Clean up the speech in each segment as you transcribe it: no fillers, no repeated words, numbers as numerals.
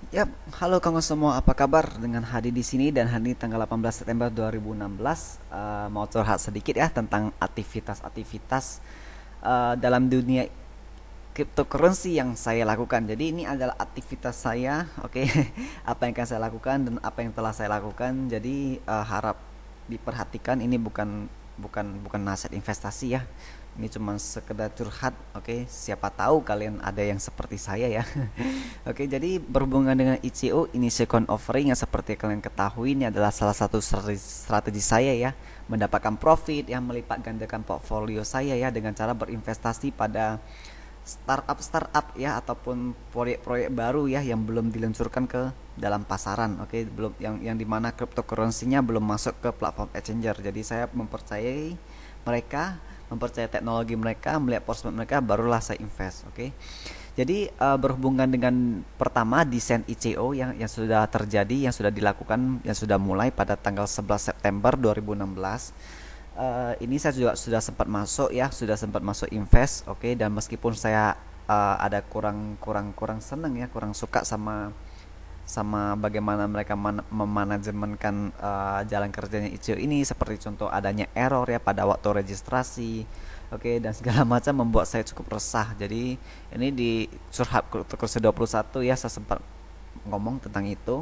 Yap, halo kawan semua, apa kabar? Dengan Hadi di sini dan hari ini tanggal 18 September 2016 mau curhat sedikit ya tentang aktivitas-aktivitas dalam dunia cryptocurrency yang saya lakukan. Jadi ini adalah aktivitas saya, oke, apa yang akan saya lakukan dan apa yang telah saya lakukan. Jadi harap diperhatikan, ini bukan nasihat investasi ya. Ini cuma sekedar curhat, oke. Siapa tahu kalian ada yang seperti saya ya. Oke, jadi berhubungan dengan ICO, ini second offering yang seperti kalian ketahui ini adalah salah satu strategi saya ya, mendapatkan profit yang melipat gandakan portfolio saya ya dengan cara berinvestasi pada startup ya ataupun proyek-proyek baru ya yang belum diluncurkan ke dalam pasaran. Oke, belum yang dimana cryptocurrency-nya belum masuk ke platform exchanger. Jadi saya mempercayai mereka, mempercayai teknologi mereka, melihat prospek mereka, barulah saya invest. Oke. Jadi berhubungan dengan pertama desain ICO yang sudah terjadi, yang sudah dilakukan, yang sudah mulai pada tanggal 11 September 2016. Ini saya juga sudah sempat masuk ya, sudah sempat masuk invest, oke. Dan meskipun saya ada kurang kurang kurang senang ya, kurang suka sama sama bagaimana mereka memanajemenkan jalan kerjanya ICO ini, seperti contoh adanya error ya pada waktu registrasi, oke, dan segala macam membuat saya cukup resah. Jadi ini di curhat kursi 21 ya, saya sempat ngomong tentang itu.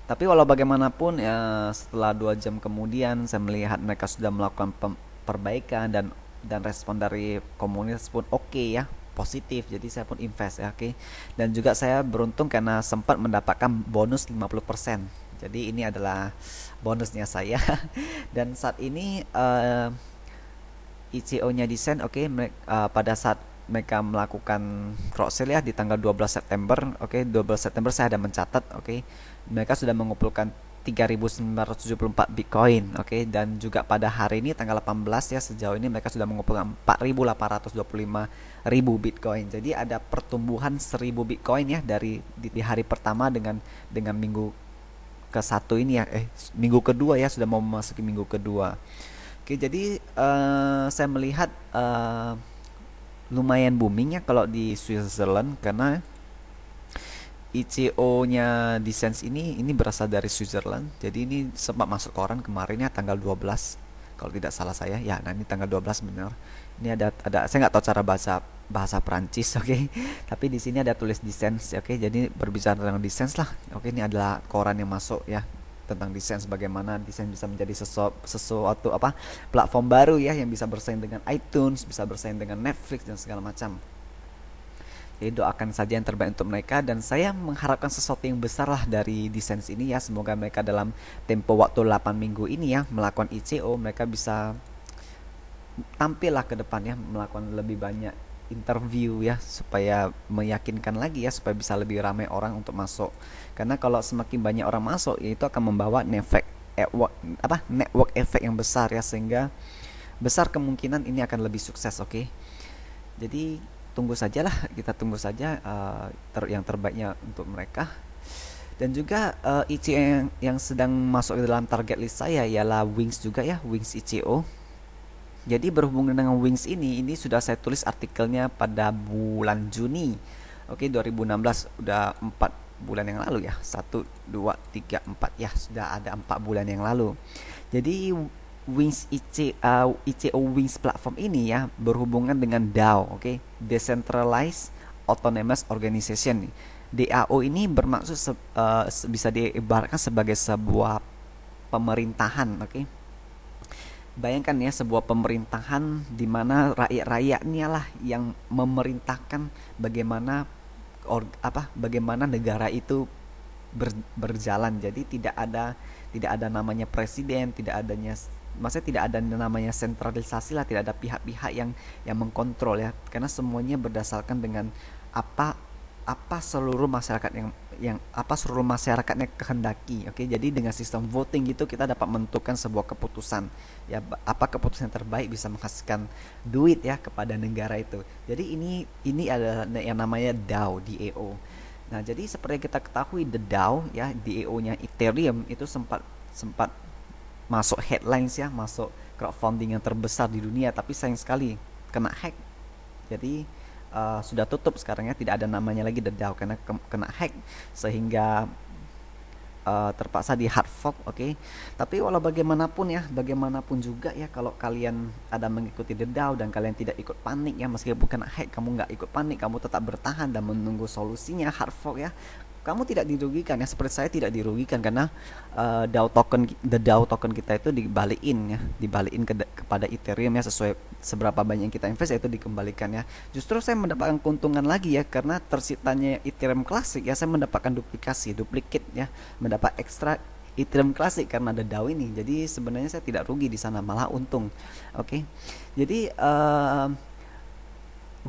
Tapi walau bagaimanapun ya, setelah 2 jam kemudian saya melihat mereka sudah melakukan perbaikan dan respon dari komunitas pun oke ya, positif. Jadi saya pun invest ya, oke. Dan juga saya beruntung karena sempat mendapatkan bonus 50%. Jadi ini adalah bonusnya saya. Dan saat ini ICO-nya desain, oke, pada saat mereka melakukan cross sale ya di tanggal 12 September, oke, 12 September saya ada mencatat, oke, mereka sudah mengumpulkan 3.974 Bitcoin, oke, dan juga pada hari ini tanggal 18 ya, sejauh ini mereka sudah mengumpulkan 4.825 ribu Bitcoin. Jadi ada pertumbuhan 1.000 Bitcoin ya dari di hari pertama dengan minggu ke satu ini ya, minggu kedua ya, sudah mau memasuki minggu kedua. Oke, jadi saya melihat lumayan booming ya kalau di Switzerland, karena ICO-nya Descent ini berasal dari Switzerland. Jadi ini sempat masuk koran kemarin ya, tanggal 12 kalau tidak salah saya. Ya, nah ini tanggal 12 benar. Ini ada saya nggak tahu cara bahasa Prancis, oke. Tapi di sini ada tulis Descent, oke. Jadi berbicara tentang Descent lah. Oke, ini adalah koran yang masuk ya tentang desain, bagaimana desain bisa menjadi sesuatu apa, platform baru ya yang bisa bersaing dengan iTunes, bisa bersaing dengan Netflix dan segala macam. Jadi doakan saja yang terbaik untuk mereka, dan saya mengharapkan sesuatu yang besar lah dari desain ini ya. Semoga mereka dalam tempo waktu 8 minggu ini ya melakukan ICO, mereka bisa tampil lah ke depan ya, melakukan lebih banyak interview ya, supaya meyakinkan lagi ya, supaya bisa lebih ramai orang untuk masuk. Karena kalau semakin banyak orang masuk ya, itu akan membawa network effect yang besar ya, sehingga besar kemungkinan ini akan lebih sukses, oke. Jadi tunggu sajalah, kita tunggu saja yang terbaiknya untuk mereka. Dan juga ICO yang sedang masuk ke dalam target list saya ialah Wings juga ya, Wings ICO. Jadi berhubungan dengan Wings ini sudah saya tulis artikelnya pada bulan Juni, oke, 2016, udah 4 bulan yang lalu ya, 1, 2, 3, 4 ya, sudah ada 4 bulan yang lalu. Jadi Wings ICO Wings platform ini ya berhubungan dengan DAO, oke, Decentralized Autonomous Organization. DAO ini bermaksud bisa diibaratkan sebagai sebuah pemerintahan, oke. Bayangkan ya, sebuah pemerintahan di mana rakyat-rakyatnya lah yang memerintahkan bagaimana negara itu berjalan. Jadi tidak ada namanya presiden, maksudnya tidak ada namanya sentralisasi lah, tidak ada pihak-pihak yang mengkontrol ya, karena semuanya berdasarkan dengan apa apa seluruh masyarakat apa seluruh masyarakatnya kehendaki, oke. Jadi dengan sistem voting gitu kita dapat menentukan sebuah keputusan ya, apa keputusan yang terbaik bisa menghasilkan duit ya kepada negara itu. Jadi ini adalah yang namanya DAO, DAO. Nah, jadi seperti yang kita ketahui, the DAO ya, DAO-nya Ethereum itu sempat sempat masuk headlines ya, masuk crowdfunding yang terbesar di dunia, tapi sayang sekali kena hack. Jadi sudah tutup sekarang ya, tidak ada namanya lagi The DAO karena kena hack sehingga terpaksa di hard fork. Oke. Tapi walau bagaimanapun ya, bagaimanapun juga ya, kalau kalian ada mengikuti The DAO dan kalian tidak ikut panik ya, meskipun kena hack kamu nggak ikut panik, kamu tetap bertahan dan menunggu solusinya hard fork ya, kamu tidak dirugikan ya, seperti saya tidak dirugikan karena The DAO token kita itu dibalikin ya, dibalikin kepada Ethereum ya, sesuai seberapa banyak yang kita invest itu dikembalikan ya. Justru saya mendapatkan keuntungan lagi ya, karena terciptanya Ethereum klasik ya, saya mendapatkan duplicate ya, mendapat ekstra Ethereum klasik karena ada DAO ini. Jadi sebenarnya saya tidak rugi di sana, malah untung. Oke. Jadi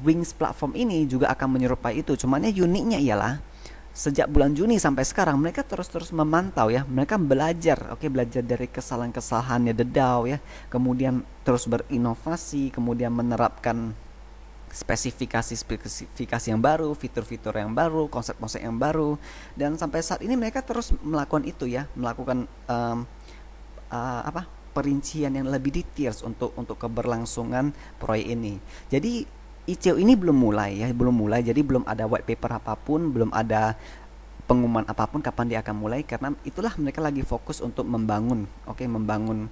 Wings platform ini juga akan menyerupai itu. Cuman uniknya ialah sejak bulan Juni sampai sekarang mereka terus memantau ya, mereka belajar, belajar dari kesalahan-kesalahannya The DAO ya, kemudian terus berinovasi, kemudian menerapkan spesifikasi yang baru, fitur-fitur yang baru, konsep-konsep yang baru, dan sampai saat ini mereka terus melakukan itu ya, melakukan perincian yang lebih details untuk keberlangsungan proyek ini. Jadi ICO ini belum mulai ya, jadi belum ada white paper apapun, belum ada pengumuman apapun kapan dia akan mulai, karena itulah mereka lagi fokus untuk membangun, membangun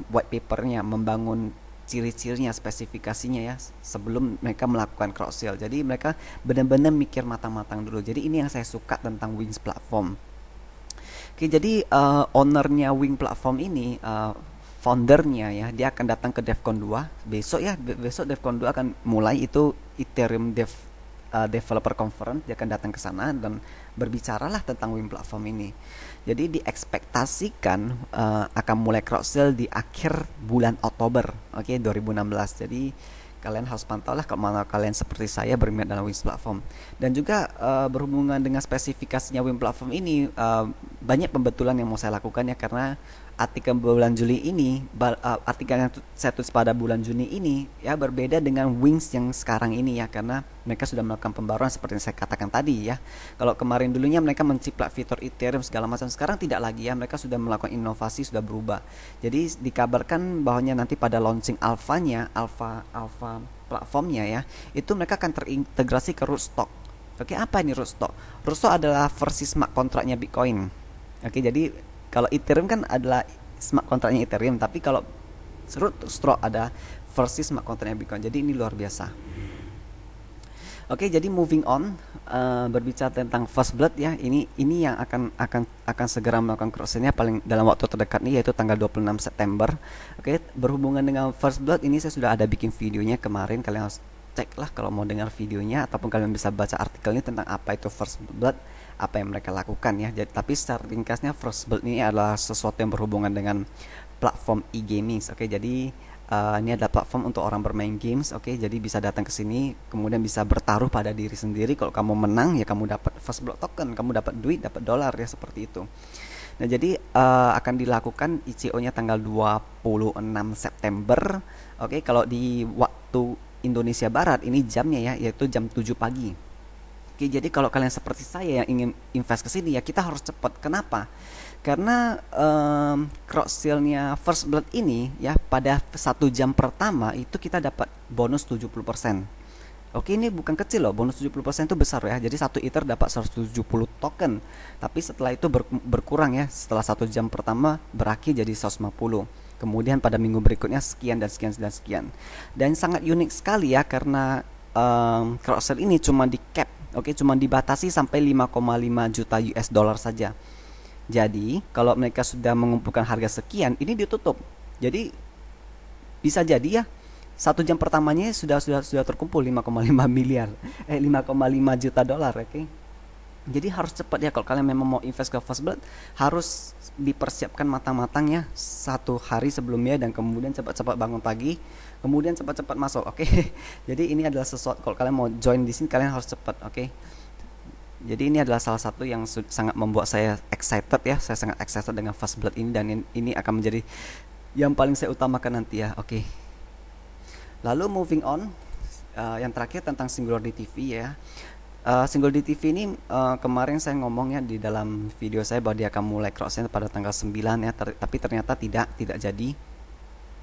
white papernya, membangun ciri-cirinya, spesifikasinya ya, sebelum mereka melakukan cross sale. Jadi mereka benar-benar mikir matang-matang dulu. Jadi ini yang saya suka tentang Wings platform. Jadi ownernya Wing platform ini, foundernya ya, dia akan datang ke DevCon 2 besok ya, besok DevCon 2 akan mulai, itu Ethereum Developer Conference, dia akan datang ke sana dan berbicaralah tentang Wing platform ini. Jadi diekspektasikan akan mulai cross sale di akhir bulan Oktober 2016. Jadi kalian harus pantau lah kalau kalian seperti saya berminat dalam Wings platform. Dan juga berhubungan dengan spesifikasinya Wing platform ini, banyak pembetulan yang mau saya lakukan ya, karena artikel bulan Juli ini, artikel yang saya tulis pada bulan Juni ini ya, berbeda dengan Wings yang sekarang ini ya, karena mereka sudah melakukan pembaruan seperti yang saya katakan tadi ya. Kalau kemarin dulunya mereka menciplak fitur Ethereum segala macam, sekarang tidak lagi ya, mereka sudah melakukan inovasi, sudah berubah. Jadi dikabarkan bahwanya nanti pada launching alfanya, alfa platformnya ya, itu mereka akan terintegrasi ke Rootstock. Apa ini Rootstock? Rootstock adalah versi smart kontraknya Bitcoin. Jadi kalau Ethereum kan adalah smart kontraknya Ethereum, tapi kalau Rootstock ada versi smart kontraknya Bitcoin. Jadi ini luar biasa. Jadi moving on, berbicara tentang First Blood ya, ini yang akan segera melakukan cross-sale-nya paling dalam waktu terdekat nih, yaitu tanggal 26 September. Berhubungan dengan First Blood ini saya sudah ada bikin videonya kemarin, kalian harus cek lah kalau mau dengar videonya, ataupun kalian bisa baca artikelnya tentang apa itu First Blood, apa yang mereka lakukan ya. Tapi secara ringkasnya First Blood ini adalah sesuatu yang berhubungan dengan platform e-gaming. Jadi ini adalah platform untuk orang bermain games. Jadi bisa datang ke sini, kemudian bisa bertaruh pada diri sendiri. Kalau kamu menang ya kamu dapat First Blood token, kamu dapat duit, dapat dolar ya, seperti itu. Nah, jadi akan dilakukan ICO-nya tanggal 26 September. Kalau di waktu Indonesia Barat ini jamnya ya, yaitu jam 7 pagi. Jadi kalau kalian seperti saya yang ingin invest ke sini ya, kita harus cepat. Kenapa? Karena cross sale-nya First Blood ini ya, pada 1 jam pertama itu kita dapat bonus 70%. Ini bukan kecil loh, bonus 70% itu besar ya. Jadi 1 Ether dapat 170 token. Tapi setelah itu berkurang ya, setelah 1 jam pertama berakhir jadi 150. Kemudian pada minggu berikutnya sekian dan sekian dan sekian. Dan sangat unik sekali ya, karena cross sale ini cuma di cap, cuma dibatasi sampai 5,5 juta US dollar saja. Jadi kalau mereka sudah mengumpulkan harga sekian, ini ditutup. Jadi bisa jadi ya 1 jam pertamanya sudah terkumpul 5,5 miliar 5,5 juta dolar. Jadi harus cepat ya, kalau kalian memang mau invest ke First Blood, harus dipersiapkan matang-matang ya 1 hari sebelumnya, dan kemudian cepat-cepat bangun pagi, kemudian cepat-cepat masuk. Jadi ini adalah sesuatu, kalau kalian mau join di sini kalian harus cepat. Jadi ini adalah salah satu yang sangat membuat saya excited ya. Saya sangat excited dengan First Blood ini, dan ini akan menjadi yang paling saya utamakan nanti ya. Lalu moving on, yang terakhir tentang Singularity TV ya. Singularity TV ini kemarin saya ngomongnya di dalam video saya bahwa dia akan mulai cross-sale pada tanggal 9 ya, tapi ternyata tidak jadi.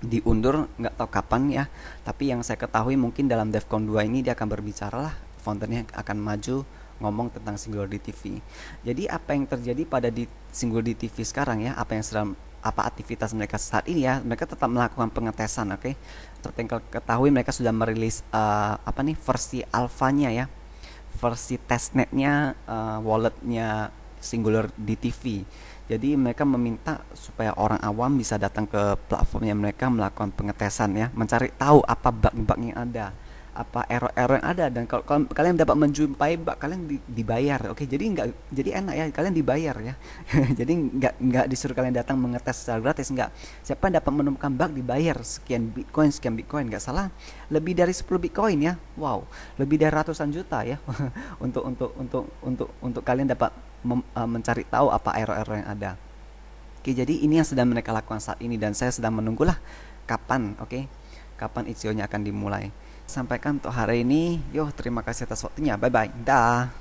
diundur, nggak tahu kapan ya. Tapi yang saya ketahui mungkin dalam DevCon 2 ini dia akan berbicara lah, foundernya akan maju ngomong tentang Singularity TV. Jadi apa yang terjadi pada di Singularity TV sekarang ya, apa aktivitas mereka saat ini ya, mereka tetap melakukan pengetesan, oke. Seperti yang ketahui mereka sudah merilis versi alfanya ya, versi testnetnya, walletnya Singular DTV. Jadi mereka meminta supaya orang awam bisa datang ke platformnya mereka, melakukan pengetesan ya, mencari tahu apa bug-bug yang ada, apa error-error yang ada, dan kalau kalian dapat menjumpai bug, kalian dibayar. Oke, jadi enak ya, kalian dibayar ya. Jadi nggak disuruh kalian datang mengetes secara gratis, nggak. Siapa yang dapat menemukan bug dibayar sekian bitcoin, nggak salah lebih dari 10 bitcoin ya. Wow, lebih dari ratusan juta ya. Untuk kalian dapat mencari tahu apa error-error yang ada. Oke, jadi ini yang sedang mereka lakukan saat ini, dan saya sedang menunggulah kapan, kapan ICO-nya akan dimulai. Sampaikan untuk hari ini. Yo, terima kasih atas waktunya. Bye bye. Dah.